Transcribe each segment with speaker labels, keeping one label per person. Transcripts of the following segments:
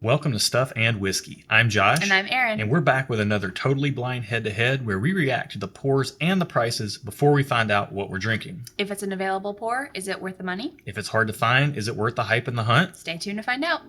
Speaker 1: Welcome to Stuff and Whiskey. I'm Josh.
Speaker 2: And I'm Erin.
Speaker 1: And we're back with another totally blind head-to-head where we react to the pours and the prices before we find out what we're drinking.
Speaker 2: If it's an available pour, is it worth the money?
Speaker 1: If it's hard to find, is it worth the hype and the hunt?
Speaker 2: Stay tuned to find out.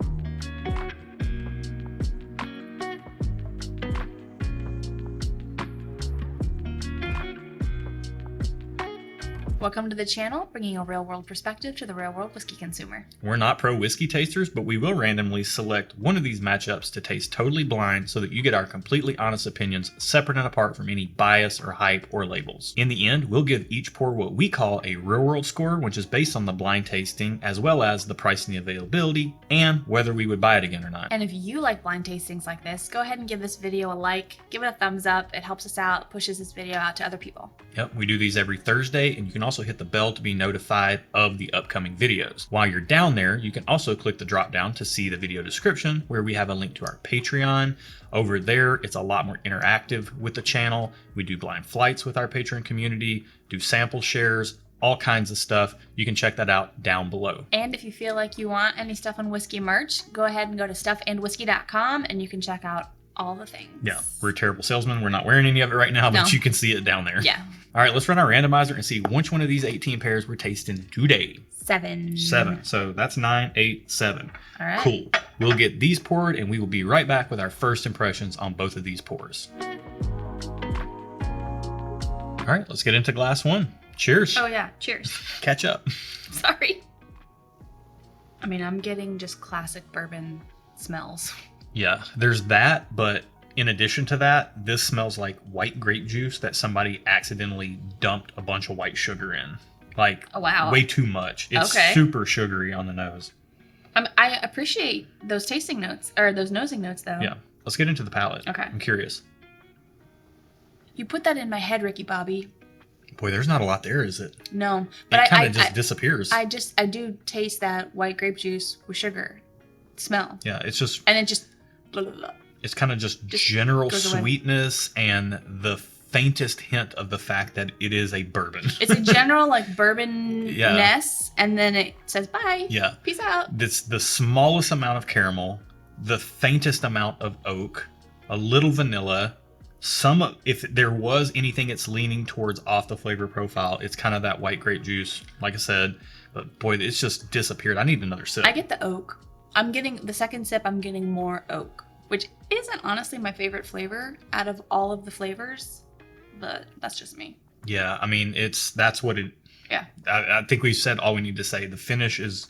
Speaker 2: Welcome to the channel, bringing a real-world perspective to the real-world whiskey consumer.
Speaker 1: We're not pro whiskey tasters, but we will randomly select one of these matchups to taste totally blind so that you get our completely honest opinions separate and apart from any bias or hype or labels. In the end, we'll give each pour what we call a real-world score, which is based on the blind tasting as well as the price and the availability and whether we would buy it again or not.
Speaker 2: And if you like blind tastings like this, go ahead and give this video a like, give it a thumbs up. It helps us out, pushes this video out to other people.
Speaker 1: Yep, we do these every Thursday, and you can also hit the bell to be notified of the upcoming videos. While you're down there, you can also click the drop down to see the video description where we have a link to our Patreon. Over there, it's a lot more interactive with the channel. We do blind flights with our Patreon community, do sample shares, all kinds of stuff. You can check that out down below.
Speaker 2: And if you feel like you want any Stuff and Whiskey merch, go ahead and go to stuffandwhiskey.com and you can check out all the things.
Speaker 1: Yeah, we're a terrible salesman. We're not wearing any of it right now, but you can see it down there.
Speaker 2: Yeah.
Speaker 1: All right, let's run our randomizer and see which one of these 18 pairs we're tasting today.
Speaker 2: 7.
Speaker 1: So that's 9, 8, 7.
Speaker 2: All right.
Speaker 1: Cool. We'll get these poured and we will be right back with our first impressions on both of these pours. All right, let's get into glass one. Cheers.
Speaker 2: Oh yeah, cheers.
Speaker 1: Catch up.
Speaker 2: Sorry. I mean, I'm getting just classic bourbon smells.
Speaker 1: Yeah, there's that, but in addition to that, this smells like white grape juice that somebody accidentally dumped a bunch of white sugar in. Like,
Speaker 2: oh, wow.
Speaker 1: Way too much. It's super sugary on the nose.
Speaker 2: I appreciate those tasting notes, or those nosing notes, though.
Speaker 1: Yeah. Let's get into the palate.
Speaker 2: Okay.
Speaker 1: I'm curious.
Speaker 2: You put that in my head, Ricky Bobby.
Speaker 1: Boy, there's not a lot there, is it?
Speaker 2: No. But
Speaker 1: it kind of just disappears.
Speaker 2: I do taste that white grape juice with sugar smell.
Speaker 1: Yeah, it's just...
Speaker 2: And it just... Blah, blah, blah.
Speaker 1: It's kind of just general sweetness and the faintest hint of the fact that it is a bourbon.
Speaker 2: It's a general like bourbon-ness, and then it says bye.
Speaker 1: Yeah.
Speaker 2: Peace out.
Speaker 1: It's the smallest amount of caramel, the faintest amount of oak, a little vanilla. If there was anything it's leaning towards off the flavor profile, it's kind of that white grape juice, like I said. But boy, it's just disappeared. I need another sip.
Speaker 2: I get the oak. I'm getting the second sip. I'm getting more oak, which isn't honestly my favorite flavor out of all of the flavors, but that's just me.
Speaker 1: Yeah, I mean, that's what it...
Speaker 2: Yeah.
Speaker 1: I think we've said all we need to say. The finish is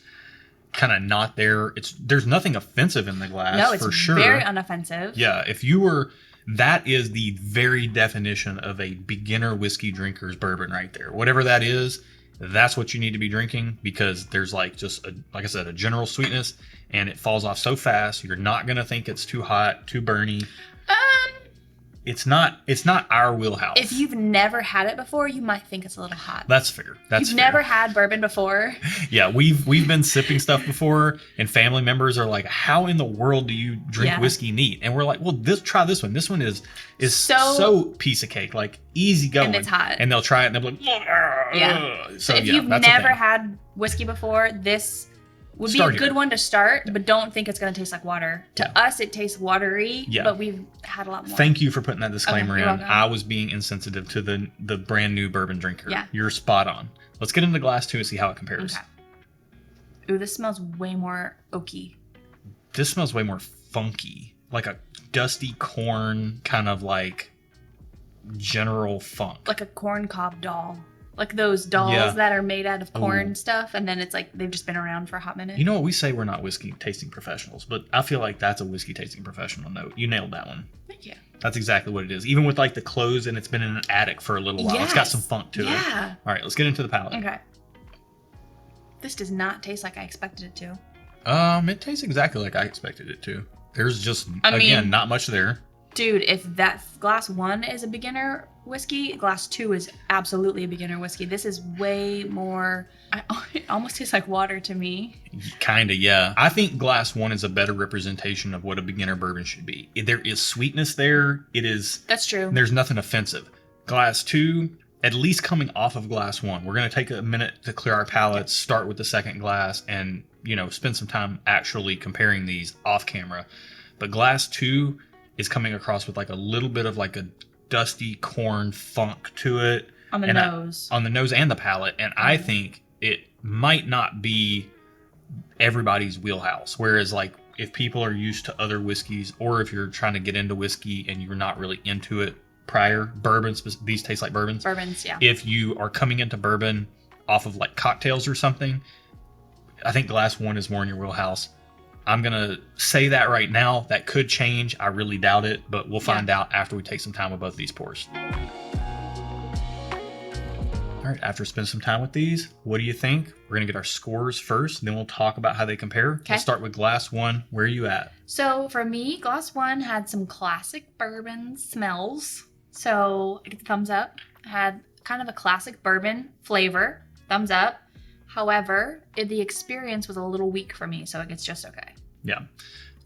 Speaker 1: kind of not there. There's nothing offensive in the glass,
Speaker 2: no, it's
Speaker 1: for sure.
Speaker 2: Very unoffensive.
Speaker 1: Yeah, that is the very definition of a beginner whiskey drinker's bourbon right there. Whatever that is, that's what you need to be drinking, because there's like I said, a general sweetness, and it falls off so fast. You're not going to think it's too hot, too burny. It's not our wheelhouse.
Speaker 2: If you've never had it before, you might think it's a little hot.
Speaker 1: That's fair.
Speaker 2: You've never had bourbon before.
Speaker 1: Yeah, we've been sipping stuff before, and family members are like, "How in the world do you drink whiskey neat?" And we're like, "Well, try this one. This one is so piece of cake, like easy going."
Speaker 2: And it's hot.
Speaker 1: And they'll try it, and they'll be like,
Speaker 2: yeah.
Speaker 1: So
Speaker 2: if you've never had whiskey before, this would be a good one to start, but don't think it's going to taste like water. To us, it tastes watery, but we've had a lot more.
Speaker 1: Thank you for putting that disclaimer in.
Speaker 2: Welcome.
Speaker 1: I was being insensitive to the brand new bourbon drinker.
Speaker 2: Yeah.
Speaker 1: You're spot on. Let's get into glass 2 and see how it compares.
Speaker 2: Okay. Ooh, this smells way more oaky.
Speaker 1: This smells way more funky. Like a dusty corn, kind of like general funk.
Speaker 2: Like a corn cob doll. Like those dolls that are made out of corn stuff, and then it's like they've just been around for a hot minute.
Speaker 1: You know what? We say we're not whiskey tasting professionals, but I feel like that's a whiskey tasting professional note. You nailed that one.
Speaker 2: Thank you.
Speaker 1: That's exactly what it is. Even with like the clothes, and it's been in an attic for a little while. It's got some funk to it.
Speaker 2: Yeah.
Speaker 1: All right, let's get into the palate.
Speaker 2: Okay. This does not taste like I expected it to.
Speaker 1: It tastes exactly like I expected it to. There's just, again, not much there.
Speaker 2: Dude, if that glass 1 is a beginner whiskey, glass 2 is absolutely a beginner whiskey. This is way more... It almost tastes like water to me.
Speaker 1: Kinda, yeah. I think glass 1 is a better representation of what a beginner bourbon should be. There is sweetness there. It is...
Speaker 2: That's true.
Speaker 1: There's nothing offensive. Glass 2, at least coming off of glass 1. We're going to take a minute to clear our palates, start with the second glass, and, spend some time actually comparing these off camera. But glass 2 is coming across with like a little bit of like a dusty corn funk to it.
Speaker 2: On the nose.
Speaker 1: On the nose and the palate. And I think it might not be everybody's wheelhouse. Whereas like if people are used to other whiskeys, or if you're trying to get into whiskey and you're not really into it prior, bourbons, these taste like bourbons.
Speaker 2: Bourbons, yeah.
Speaker 1: If you are coming into bourbon off of like cocktails or something, I think glass 1 is more in your wheelhouse. I'm going to say that right now. That could change. I really doubt it, but we'll find out after we take some time with both these pours. All right, after spending some time with these, what do you think? We're going to get our scores first, then we'll talk about how they compare.
Speaker 2: Okay.
Speaker 1: Let's start with glass 1. Where are you at?
Speaker 2: So for me, glass 1 had some classic bourbon smells. So I get the thumbs up. Had kind of a classic bourbon flavor. Thumbs up. However, the experience was a little weak for me, so it gets just okay.
Speaker 1: Yeah.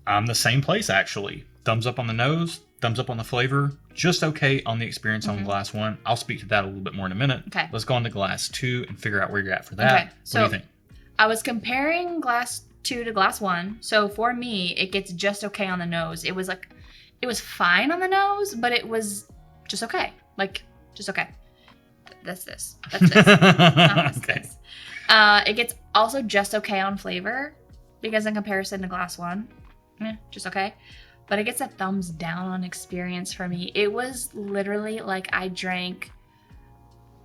Speaker 1: I'm the same place, actually. Thumbs up on the nose, thumbs up on the flavor, just okay on the experience on glass 1. I'll speak to that a little bit more in a minute.
Speaker 2: Okay.
Speaker 1: Let's go on to glass 2 and figure out where you're at for that.
Speaker 2: Okay. So
Speaker 1: what do you think?
Speaker 2: I was comparing glass 2 to glass 1. So for me, it gets just okay on the nose. It was fine on the nose, but it was just okay. Like, just okay. That's this. That's this. Not this.
Speaker 1: Okay.
Speaker 2: This. It gets also just okay on flavor, because in comparison to glass 1, just okay. But it gets a thumbs down on experience for me. It was literally like I drank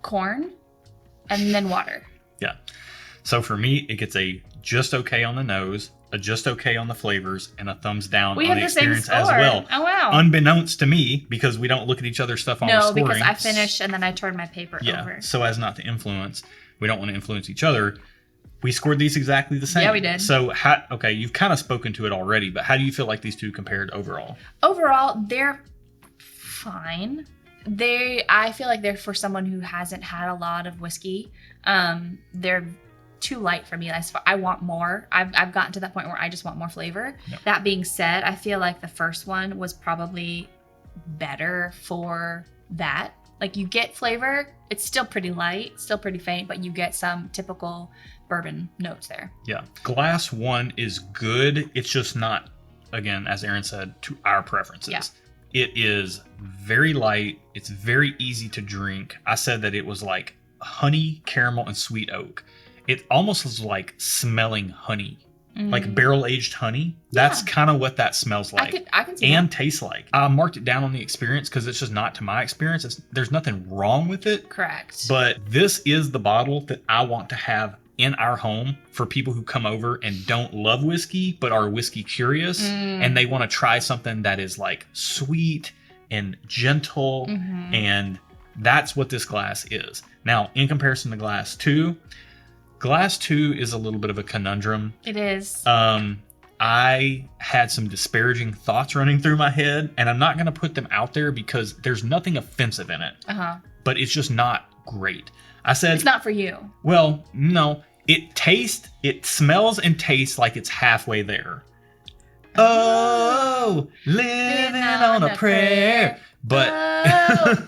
Speaker 2: corn and then water.
Speaker 1: Yeah. So for me, it gets a just okay on the nose, a just okay on the flavors, and a thumbs down on the experience as well.
Speaker 2: Oh, wow.
Speaker 1: Unbeknownst to me, because we don't look at each other's stuff on the scoring.
Speaker 2: No, because I finished and then I turned my paper over.
Speaker 1: So as not to influence. We don't want to influence each other. We scored these exactly the same.
Speaker 2: Yeah, we did.
Speaker 1: So, you've kind of spoken to it already, but how do you feel like these two compared overall?
Speaker 2: Overall, they're fine. I feel like they're for someone who hasn't had a lot of whiskey. They're too light for me. I want more. I've gotten to that point where I just want more flavor. Yep. That being said, I feel like the first one was probably better for that. Like, you get flavor. It's still pretty light, still pretty faint, but you get some typical bourbon notes there. Yeah.
Speaker 1: Glass 1 is good. It's just not, again, as Aaron said, to our preferences.
Speaker 2: Yeah.
Speaker 1: It is very light. It's very easy to drink. I said that it was like honey, caramel, and sweet oak. It almost was like smelling honey. Like barrel-aged honey. That's kind of what that smells like.
Speaker 2: I can see
Speaker 1: and
Speaker 2: that.
Speaker 1: Tastes like. I marked it down on the experience because it's just not to my experience. There's nothing wrong with it.
Speaker 2: Correct.
Speaker 1: But this is the bottle that I want to have in our home for people who come over and don't love whiskey, but are whiskey curious. And they want to try something that is like sweet and gentle. And that's what this glass is. Now, in comparison to glass 2, glass 2 is a little bit of a conundrum.
Speaker 2: It is.
Speaker 1: I had some disparaging thoughts running through my head, and I'm not going to put them out there because there's nothing offensive in it. But it's just not great. I said
Speaker 2: it's not for you.
Speaker 1: Well, no. It smells and tastes like it's halfway there. Oh, living on a prayer. But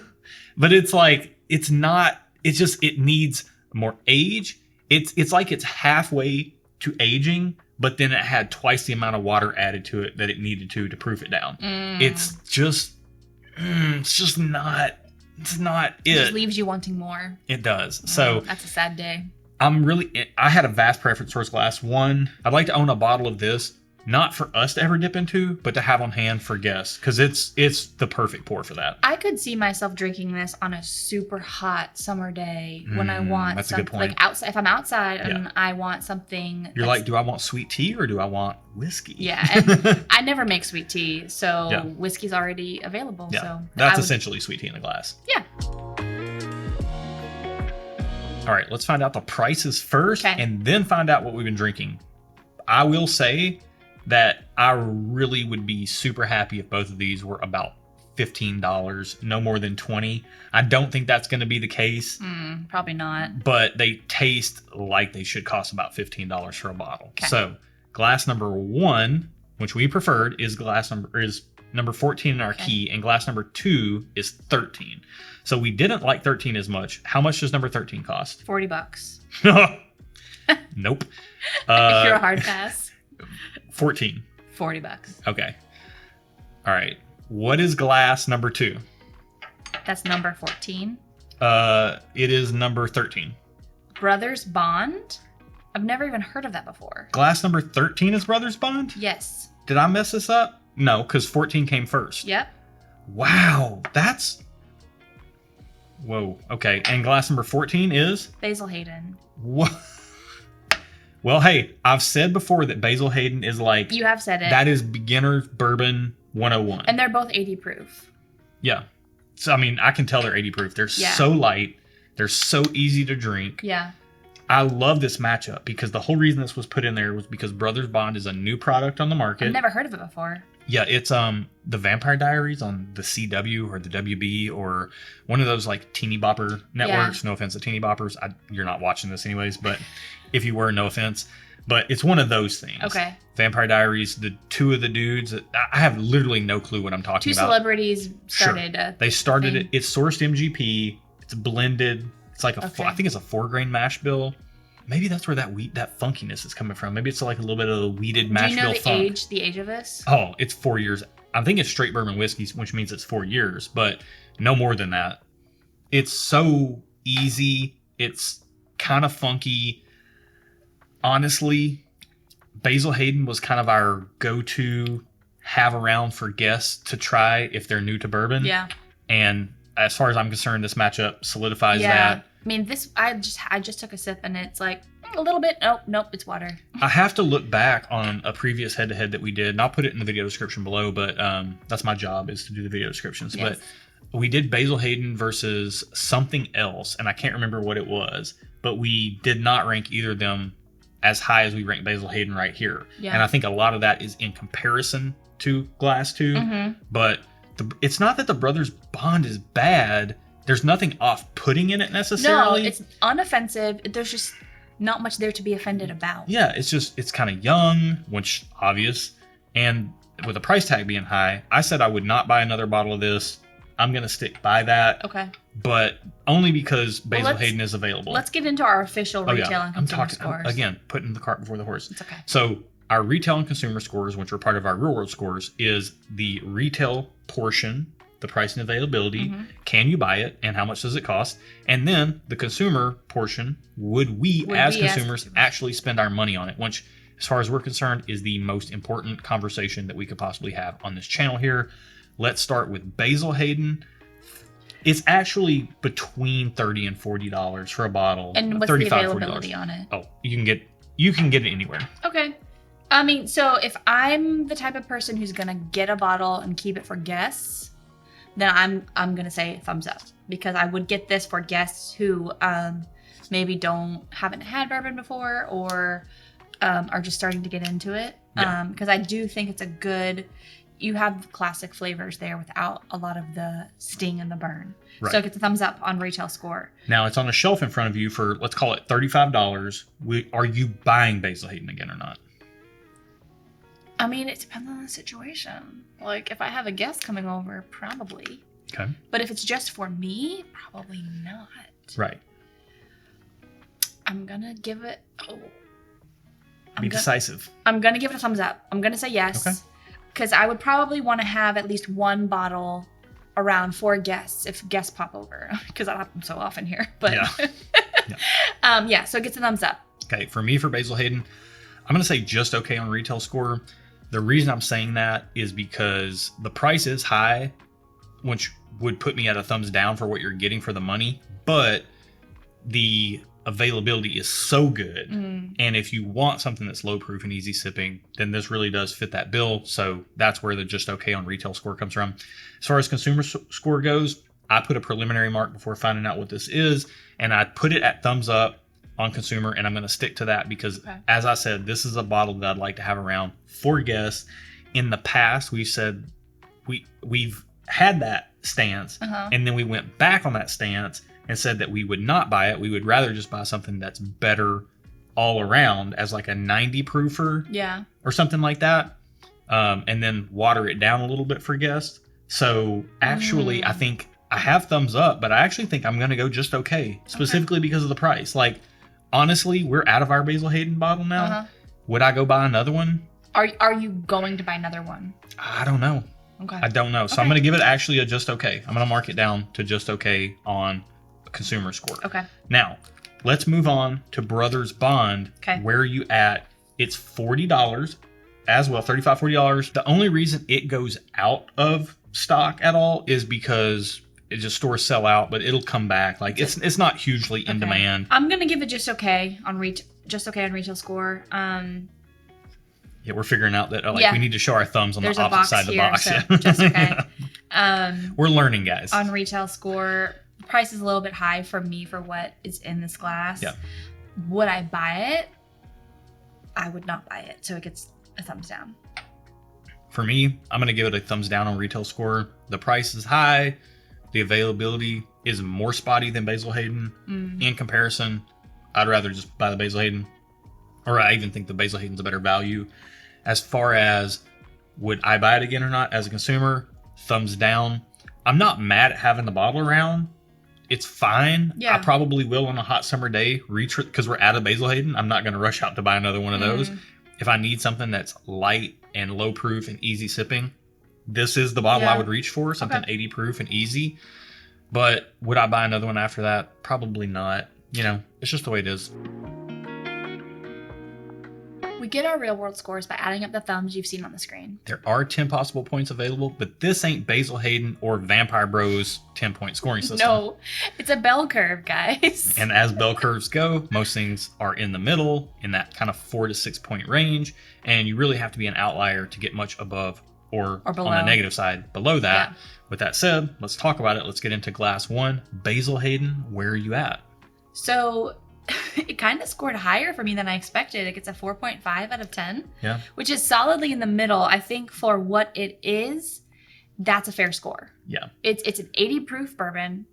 Speaker 1: but it's like it's not. It's just it needs more age. It's like it's halfway to aging, but then it had twice the amount of water added to it that it needed to proof it down. It's just not. It's not it.
Speaker 2: It just leaves you wanting more.
Speaker 1: It does. So
Speaker 2: that's a sad day.
Speaker 1: I had a vast preference towards glass 1. I'd like to own a bottle of this, not for us to ever dip into, but to have on hand for guests, because it's the perfect pour for that.
Speaker 2: I could see myself drinking this on a super hot summer day when I want
Speaker 1: that's a good point.
Speaker 2: Like outside. If I'm outside and I want something,
Speaker 1: you're like, do I want sweet tea or do I want whiskey?
Speaker 2: Yeah, and I never make sweet tea, so whiskey's already available.
Speaker 1: Yeah.
Speaker 2: So
Speaker 1: that's essentially sweet tea in a glass.
Speaker 2: Yeah.
Speaker 1: All right, let's find out the prices first, and then find out what we've been drinking. I will say that I really would be super happy if both of these were about $15, no more than $20. I don't think that's going to be the case.
Speaker 2: Probably not.
Speaker 1: But they taste like they should cost about $15 for a bottle. So glass number 1, which we preferred, is number 14 in our key, and glass number 2 is 13. So we didn't like 13 as much. How much does number 13 cost?
Speaker 2: $40.
Speaker 1: Nope.
Speaker 2: You're a hard pass.
Speaker 1: 14.
Speaker 2: $40.
Speaker 1: Okay. All right. What is glass number 2?
Speaker 2: That's number 14.
Speaker 1: It is number 13.
Speaker 2: Brothers Bond? I've never even heard of that before.
Speaker 1: Glass number 13 is Brothers Bond?
Speaker 2: Yes.
Speaker 1: Did I mess this up? No, because 14 came first.
Speaker 2: Yep.
Speaker 1: Wow, that's... Whoa, okay. And glass number 14 is?
Speaker 2: Basil Hayden.
Speaker 1: What? Well, hey, I've said before that Basil Hayden is like...
Speaker 2: You have said it.
Speaker 1: That is beginner bourbon 101.
Speaker 2: And they're both 80 proof.
Speaker 1: Yeah. So, I mean, I can tell they're 80 proof. They're so light. They're so easy to drink.
Speaker 2: Yeah.
Speaker 1: I love this matchup because the whole reason this was put in there was because Brothers Bond is a new product on the market.
Speaker 2: I've never heard of it before.
Speaker 1: Yeah, it's the Vampire Diaries on the CW or the WB or one of those like teeny bopper networks. Yeah. No offense to teeny boppers. You're not watching this anyways, but if you were, no offense. But it's one of those things.
Speaker 2: Okay.
Speaker 1: Vampire Diaries, the two of the dudes. I have literally no clue what I'm talking about.
Speaker 2: Two celebrities started.
Speaker 1: Sure. They started it. It's sourced MGP. It's blended. It's like I think it's a 4-grain mash bill. Maybe that's where that funkiness is coming from. Maybe it's like a little bit of the weeded mash bill funk.
Speaker 2: Do you know the age of this?
Speaker 1: Oh, it's 4 years. I think it's straight bourbon whiskey, which means it's 4 years, but no more than that. It's so easy. It's kind of funky. Honestly, Basil Hayden was kind of our go-to have around for guests to try if they're new to bourbon.
Speaker 2: Yeah.
Speaker 1: And as far as I'm concerned, this matchup solidifies that.
Speaker 2: I mean, this I just took a sip and it's like a little bit. Nope, it's water.
Speaker 1: I have to look back on a previous head-to-head that we did, and I'll put it in the video description below, but that's my job is to do the video descriptions. Yes. But we did Basil Hayden versus something else, and I can't remember what it was, but we did not rank either of them as high as we rank Basil Hayden right here. Yeah. And I think a lot of that is in comparison to Glass 2, but it's not that the Brothers Bond is bad. There's nothing off-putting in it necessarily.
Speaker 2: No, it's unoffensive. There's just not much there to be offended about.
Speaker 1: Yeah, it's kind of young, which obvious. And with the price tag being high, I said I would not buy another bottle of this. I'm going to stick by that. Okay. But only because Basil Hayden is available.
Speaker 2: Let's get into our official retail and consumer scores.
Speaker 1: Again, putting the cart before the horse.
Speaker 2: It's okay.
Speaker 1: So our retail and consumer scores, which are part of our real world scores, is the retail portion, the price and availability, can you buy it, and how much does it cost? And then the consumer portion, would we as consumers actually spend our money on it? Which, as far as we're concerned, is the most important conversation that we could possibly have on this channel here. Let's start with Basil Hayden. It's actually between $30 and $40 for a bottle.
Speaker 2: And what's the availability on it?
Speaker 1: Oh, you can get it anywhere.
Speaker 2: Okay. I mean, so if I'm the type of person who's gonna get a bottle and keep it for guests, then I'm gonna say thumbs up, because I would get this for guests who maybe haven't had bourbon before or are just starting to get into it. Because I do think it's a good. You have classic flavors there without a lot of the sting and the burn. Right. So it gets a thumbs up on retail score.
Speaker 1: Now it's on a shelf in front of you for, let's call it $35. Are you buying Basil Hayden again or not?
Speaker 2: I mean, it depends on the situation. Like, if I have a guest coming over, probably.
Speaker 1: Okay.
Speaker 2: But if it's just for me, probably not.
Speaker 1: Right.
Speaker 2: I'm gonna give it.
Speaker 1: Be decisive.
Speaker 2: I'm gonna give it a thumbs up. I'm gonna say yes. Okay. Because I would probably want to have at least one bottle around for guests if guests pop over. Because that happens so often here. But yeah. So it gets a thumbs up.
Speaker 1: Okay. For me, for Basil Hayden, I'm gonna say just okay on retail score. The reason I'm saying that is because the price is high, which would put me at a thumbs down for what you're getting for the money, but the availability is so good. And if you want something that's low proof and easy sipping, then this really does fit that bill. So that's where the just okay on retail score comes from. As far as consumer score goes, I put a preliminary mark before finding out what this is, and I put it at thumbs up on consumer, and I'm going to stick to that because, as I said, this is a bottle that I'd like to have around for guests. In the past, we've said we've had that stance, and then we went back on that stance and said that we would not buy it. We would rather just buy something that's better all around as like a 90 proofer, or something like that. and then water it down a little bit for guests. So actually, I think I have thumbs up, but I actually think I'm going to go just okay, specifically because of the price. Like, honestly, we're out of our Basil Hayden bottle now. Would I go buy another one?
Speaker 2: Are you going to buy another one?
Speaker 1: I don't know.
Speaker 2: Okay.
Speaker 1: I don't know. So I'm going to give it actually a just okay. I'm going to mark it down to just okay on consumer score.
Speaker 2: Okay.
Speaker 1: Now, let's move on to Brothers Bond.
Speaker 2: Okay.
Speaker 1: Where are you at? It's $40 as well, $35, $40. The only reason it goes out of stock at all is because it just stores sell out, but it'll come back. Like it's not hugely in demand.
Speaker 2: I'm gonna give it just okay on retail score.
Speaker 1: Yeah, we're figuring out that we need to show our thumbs on the opposite side of the box.
Speaker 2: So just okay.
Speaker 1: We're learning, guys.
Speaker 2: On retail score, the price is a little bit high for me for what is in this glass.
Speaker 1: Yeah.
Speaker 2: Would I buy it? I would not buy it. So it gets a thumbs down.
Speaker 1: For me, I'm going to give it a thumbs down on retail score. The price is high. The availability is more spotty than Basil Hayden. In comparison, I'd rather just buy the Basil Hayden. Or I even think the Basil Hayden's a better value. As far as would I buy it again or not as a consumer, thumbs down. I'm not mad at having the bottle around. It's fine.
Speaker 2: Yeah.
Speaker 1: I probably will on a hot summer day reach because we're out of Basil Hayden. I'm not going to rush out to buy another one of those. If I need something that's light and low proof and easy sipping, this is the bottle I would reach for, something 80 proof and easy. But would I buy another one after that? Probably not. You know, it's just the way it is.
Speaker 2: We get our real world scores by adding up the thumbs you've seen on the screen.
Speaker 1: There are 10 possible points available, but this ain't Basil Hayden or Vampire Bros 10-point scoring system.
Speaker 2: No, it's a bell curve, guys.
Speaker 1: And as bell curves go, most things are in the middle, in that kind of 4 to 6 point range. And you really have to be an outlier to get much above or below. On the negative side below that. Yeah. With that said, let's talk about it. Let's get into glass one. Basil Hayden, where are you at?
Speaker 2: So it kind of scored higher for me than I expected. It gets a 4.5 out of 10, which is solidly in the middle. I think for what it is, that's a fair score.
Speaker 1: Yeah.
Speaker 2: It's an 80 proof bourbon.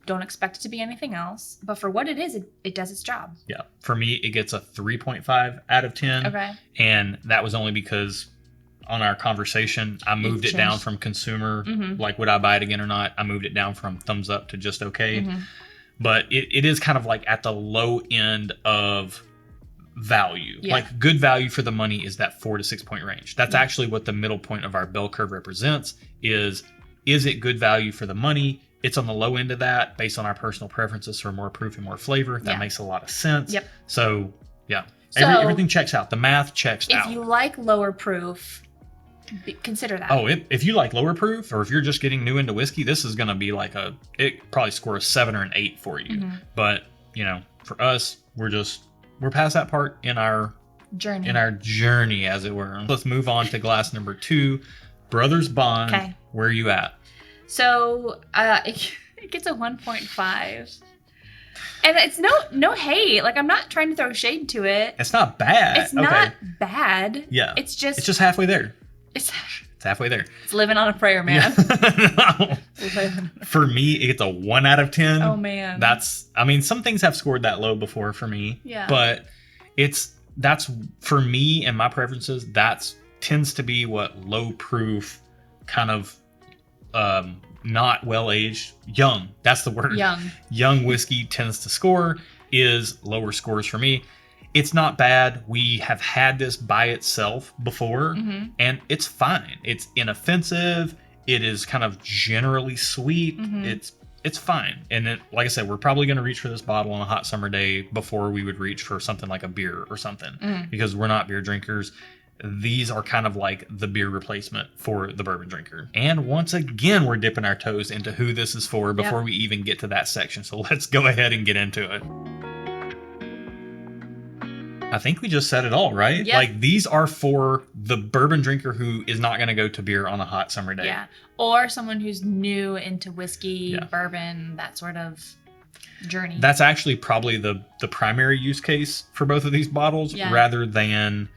Speaker 2: Don't expect it to be anything else. But for what it is, it does its job.
Speaker 1: Yeah. For me, it gets a 3.5 out of 10.
Speaker 2: Okay.
Speaker 1: And that was only because on our conversation, I moved it down from consumer, like would I buy it again or not? I moved it down from thumbs up to just okay. But it is kind of like at the low end of value. Yeah. Like good value for the money is that 4 to 6 point range. That's actually what the middle point of our bell curve represents is it good value for the money? It's on the low end of that based on our personal preferences for more proof and more flavor. That makes a lot of sense.
Speaker 2: Yep.
Speaker 1: So, yeah.
Speaker 2: So,
Speaker 1: everything checks out. The math checks out.
Speaker 2: If you like lower proof, consider that.
Speaker 1: Oh, if you like lower proof, or if you're just getting new into whiskey, this is going to be like it probably score a 7 or an 8 for you. But, you know, for us, we're past that part in our journey, as it were. Let's move on to glass number 2, Brothers Bond. Okay. Where are you at?
Speaker 2: So, it gets a 1.5. And it's no hate. Like, I'm not trying to throw shade to it.
Speaker 1: It's not bad.
Speaker 2: It's not bad.
Speaker 1: Yeah.
Speaker 2: It's just
Speaker 1: halfway there.
Speaker 2: It's
Speaker 1: halfway there.
Speaker 2: It's living on a prayer, man.
Speaker 1: No. For me, it gets a 1 out of 10.
Speaker 2: Oh, man.
Speaker 1: Some things have scored that low before for me.
Speaker 2: Yeah.
Speaker 1: But that's for me and my preferences, tends to be what low proof kind of not well aged, young. That's the word. Young whiskey tends to score is lower scores for me. It's not bad. We have had this by itself before, and it's fine. It's inoffensive. It is kind of generally sweet. It's fine. And like I said, we're probably going to reach for this bottle on a hot summer day before we would reach for something like a beer or something, because we're not beer drinkers. These are kind of like the beer replacement for the bourbon drinker. And once again, we're dipping our toes into who this is for before we even get to that section. So let's go ahead and get into it. I think we just said it all, right?
Speaker 2: Yep.
Speaker 1: Like, these are for the bourbon drinker who is not going to go to beer on a hot summer day.
Speaker 2: Yeah. Or someone who's new into whiskey, bourbon, that sort of journey.
Speaker 1: That's actually probably the primary use case for both of these bottles rather than,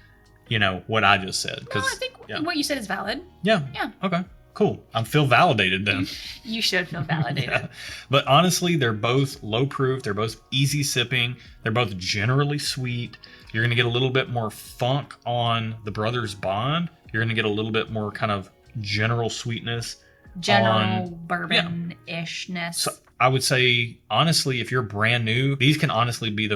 Speaker 1: you know, what I just said.
Speaker 2: No, I think what you said is valid.
Speaker 1: Yeah. Okay. Cool. I feel validated then.
Speaker 2: You should feel validated.
Speaker 1: But honestly, they're both low proof. They're both easy sipping. They're both generally sweet. You're going to get a little bit more funk on the Brothers Bond. You're going to get a little bit more kind of general sweetness.
Speaker 2: General bourbon-ishness.
Speaker 1: So I would say, honestly, if you're brand new, these can honestly be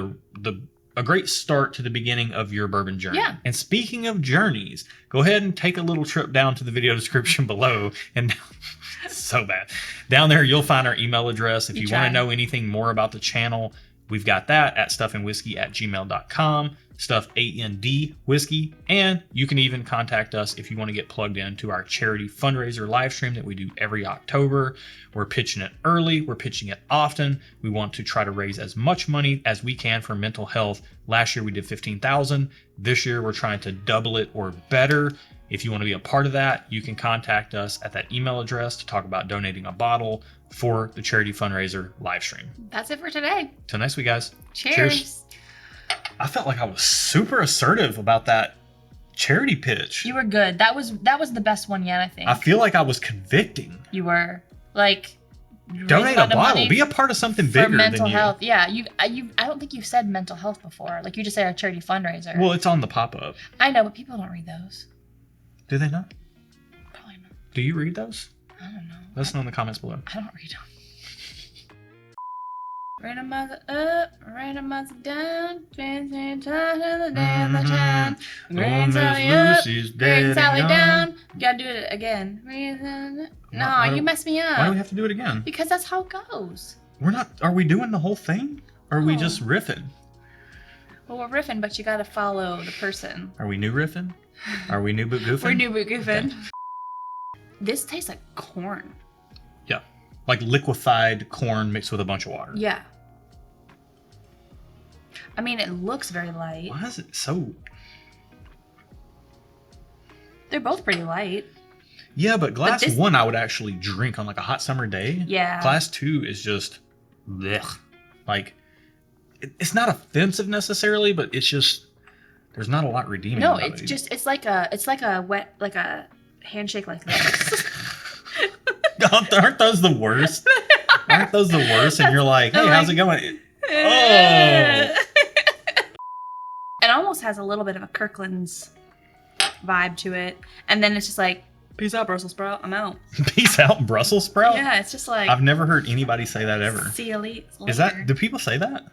Speaker 1: a great start to the beginning of your bourbon journey.
Speaker 2: Yeah.
Speaker 1: And speaking of journeys, go ahead and take a little trip down to the video description below. And so bad. Down there, you'll find our email address. If you want to know anything more about the channel, we've got that at stuffandwhiskey@gmail.com. Stuff AND whiskey, and you can even contact us if you want to get plugged into our charity fundraiser live stream that we do every October. We're pitching it early, we're pitching it often. We want to try to raise as much money as we can for mental health. Last year we did $15,000. This year we're trying to double it or better. If you want to be a part of that, you can contact us at that email address to talk about donating a bottle for the charity fundraiser live stream.
Speaker 2: That's it for today.
Speaker 1: Till next week, guys.
Speaker 2: Cheers.
Speaker 1: I felt like I was super assertive about that charity pitch.
Speaker 2: You were good. That was the best one yet, I think.
Speaker 1: I feel like I was convicting.
Speaker 2: You were. Like,
Speaker 1: donate a bottle. Be a part of something bigger
Speaker 2: for mental
Speaker 1: than you.
Speaker 2: health. Yeah, I don't think you've said mental health before. Like, you just said a charity fundraiser.
Speaker 1: Well, it's on the pop-up.
Speaker 2: I know, but people don't read those.
Speaker 1: Do they not?
Speaker 2: Probably not.
Speaker 1: Do you read those?
Speaker 2: I don't know.
Speaker 1: Let us know in the comments below.
Speaker 2: I don't read them. Randomizer up, randomizer down, dancing time to the day of the town. Green Sally up, Green Sally down. You gotta do it again. No, you messed me up.
Speaker 1: Why do we have to do it again?
Speaker 2: Because that's how it goes.
Speaker 1: We're not. Are we doing the whole thing? Or are we just riffing?
Speaker 2: Well, we're riffing, but you gotta follow the person.
Speaker 1: Are we new riffing? Are we new boot goofing?
Speaker 2: We're new boot goofing.
Speaker 1: Okay.
Speaker 2: This tastes like corn.
Speaker 1: Yeah. Like liquefied corn mixed with a bunch of water.
Speaker 2: Yeah. I mean, it looks very light.
Speaker 1: Why is it so...
Speaker 2: They're both pretty light.
Speaker 1: Yeah, but glass 1 I would actually drink on like a hot summer day.
Speaker 2: Yeah.
Speaker 1: Glass 2 is just... blech. Like, it's not offensive necessarily, but it's just... There's not a lot redeeming
Speaker 2: No,
Speaker 1: about
Speaker 2: it's
Speaker 1: it.
Speaker 2: just, it's like a wet, like a handshake like this.
Speaker 1: Aren't those the worst? Aren't those the worst? And you're like, hey, how's it going?
Speaker 2: Oh! It almost has a little bit of a Kirkland's vibe to it. And then it's just like, peace out, Brussels sprout. I'm out.
Speaker 1: Peace out, Brussels sprout?
Speaker 2: Yeah, it's just like...
Speaker 1: I've never heard anybody say that ever.
Speaker 2: See you later.
Speaker 1: Is that... Do people say that?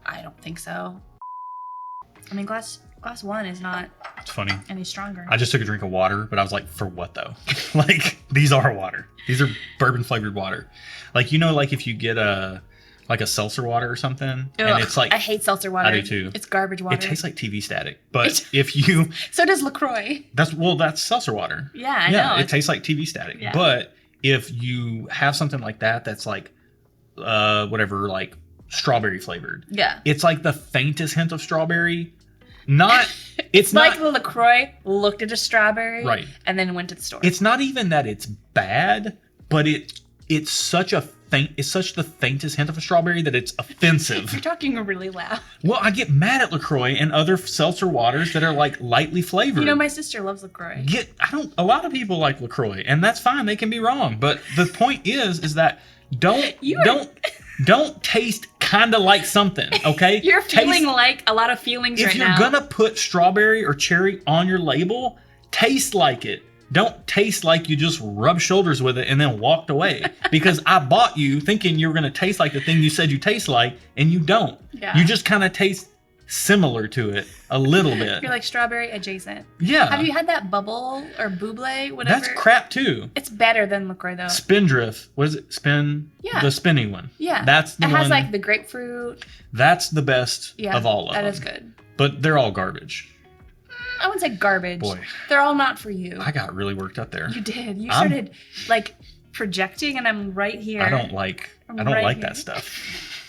Speaker 2: I don't think so. I mean, glass 1 is not...
Speaker 1: It's funny.
Speaker 2: Any stronger.
Speaker 1: I just took a drink of water, but I was like, for what though? Like, these are water. These are bourbon flavored water. Like, you know, like if you get a seltzer water or something, and it's like...
Speaker 2: I hate seltzer water.
Speaker 1: I do too.
Speaker 2: It's garbage water.
Speaker 1: It tastes like TV static. But if you...
Speaker 2: So does LaCroix.
Speaker 1: That's seltzer water.
Speaker 2: Yeah, I know.
Speaker 1: It tastes like TV static.
Speaker 2: Yeah.
Speaker 1: But if you have something like that that's like, whatever, like strawberry flavored.
Speaker 2: Yeah.
Speaker 1: It's like the faintest hint of strawberry. Not... It's
Speaker 2: like the LaCroix looked at a strawberry,
Speaker 1: right,
Speaker 2: and then went to the store.
Speaker 1: It's not even that it's bad, but it's such the faintest hint of a strawberry that it's offensive.
Speaker 2: You're talking really loud.
Speaker 1: Well, I get mad at LaCroix and other seltzer waters that are like lightly flavored.
Speaker 2: You know, my sister loves LaCroix.
Speaker 1: A lot of people like LaCroix, and that's fine. They can be wrong, but the point is that don't taste kind of like something, okay?
Speaker 2: You're feeling like a lot of feelings right now.
Speaker 1: If you're gonna put strawberry or cherry on your label, taste like it. Don't taste like you just rubbed shoulders with it and then walked away. Because I bought you thinking you were gonna taste like the thing you said you taste like, and you don't.
Speaker 2: Yeah.
Speaker 1: You just kind of taste similar to it a little bit.
Speaker 2: You're like strawberry adjacent.
Speaker 1: Yeah.
Speaker 2: Have you had that bubble or buble, whatever?
Speaker 1: That's crap too.
Speaker 2: It's better than LaCroix though.
Speaker 1: Spindrift. What is it?
Speaker 2: Yeah.
Speaker 1: The spinning one.
Speaker 2: Yeah.
Speaker 1: That's the one.
Speaker 2: It has like the grapefruit.
Speaker 1: That's the best of all of them.
Speaker 2: That is good.
Speaker 1: But they're all garbage.
Speaker 2: I wouldn't say garbage.
Speaker 1: Boy.
Speaker 2: They're all not for you.
Speaker 1: I got really worked up there.
Speaker 2: You did. You started like projecting, and I'm right here.
Speaker 1: I don't like that stuff.